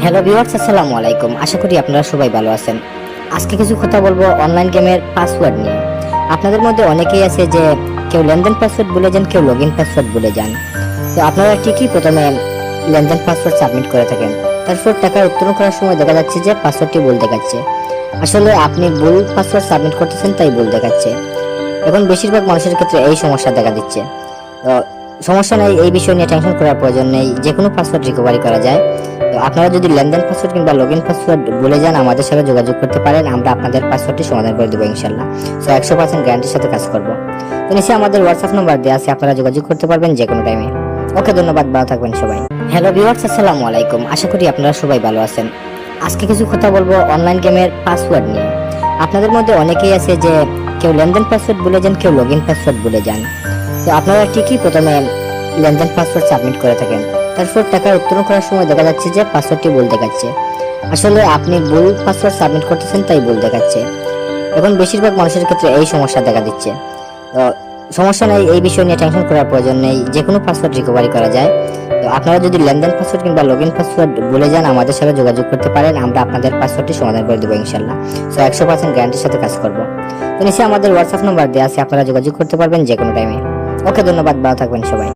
Hello viewers, আসসালামু আলাইকুম। আশা করি আপনারা সবাই ভালো আছেন। আজকে কিছু কথা বলবো অনলাইন গেমের পাসওয়ার্ড নিয়ে। আপনাদের মধ্যে অনেকেই আছে যে কেউ লেনদেন পাসওয়ার্ড ভুলে যান, কেউ লগইন পাসওয়ার্ড ভুলে যান। তো আপনারা ঠিকই প্রথমে লেনদেন পাসওয়ার্ড সাবমিট করে থাকেন, তারপর টাকা উত্তোলন করার সময় দেখা যাচ্ছে যে পাসওয়ার্ডটি ভুল দেখাচ্ছে। আসলে আপনি ভুল পাসওয়ার্ড সাবমিট করতেছেন, তাই ভুল দেখাচ্ছে। এখন বেশিরভাগ মানুষের ক্ষেত্রে এই সমস্যা দেখা দিচ্ছে। তো সমস্যা নেই, এই বিষয় নিয়ে টেনশন করার প্রয়োজন নেই, যে কোনো পাসওয়ার্ড রিকভারি করা যায়। তো আপনারা যদি লেনদেন পাসওয়ার্ড কিংবা লগইন পাসওয়ার্ড ভুলে যান, আমাদের সাথে যোগাযোগ করতে পারেন, আমরা আপনাদের পাসওয়ার্ডটি সমাধান করে দেবো ইনশাল্লাহ। সো 100% গ্যারান্টির সাথে কাজ করব। তো নিচে আমাদের হোয়াটসঅ্যাপ নাম্বার দেওয়া আছে, আপনারা যোগাযোগ করতে পারবেন যে কোনো টাইমে। ওকে, ধন্যবাদ, ভালো থাকবেন সবাই। হ্যালো ভিউয়ার্স, আসসালামু আলাইকুম। আশা করি আপনারা সবাই ভালো আছেন। আজকে কিছু কথা বলবো অনলাইন গেমের পাসওয়ার্ড নিয়ে। আপনাদের মধ্যে অনেকেই আছে যে কেউ লেনদেন পাসওয়ার্ড ভুলে যান, কেউ লগইন পাসওয়ার্ড ভুলে যান। তো আপনারা ঠিকই প্রথমে লেনদেন পাসওয়ার্ড সাবমিট করে থাকেন, তারপর টাকা উত্তোলন করার সময় দেখা যাচ্ছে যে পাসওয়ার্ডটি ভুল দেখাচ্ছে। আসলে আপনি ভুল পাসওয়ার্ড সাবমিট করতেছেন, তাই ভুল দেখাচ্ছে। এখন বেশিরভাগ মানুষের ক্ষেত্রে এই সমস্যা দেখা দিচ্ছে। তো সমস্যা নেই, এই বিষয় নিয়ে টেনশন করার প্রয়োজন নেই, যে কোনো পাসওয়ার্ড রিকভারি করা যায়। তো আপনারা যদি লেনদেন পাসওয়ার্ড কিংবা লগইন পাসওয়ার্ড ভুলে যান, আমাদের সাথে যোগাযোগ করতে পারেন, আমরা আপনাদের পাসওয়ার্ডটি সমাধান করে দেবো ইনশাল্লাহ। সো 100% গ্যারান্টির সাথে কাজ করব। তো নিচে আমাদের হোয়াটসঅ্যাপ নাম্বার দেওয়া আছে, আপনারা যোগাযোগ করতে পারবেন যে কোনো টাইমে। ওকে, ধন্যবাদ, ভালো থাকবেন সবাই।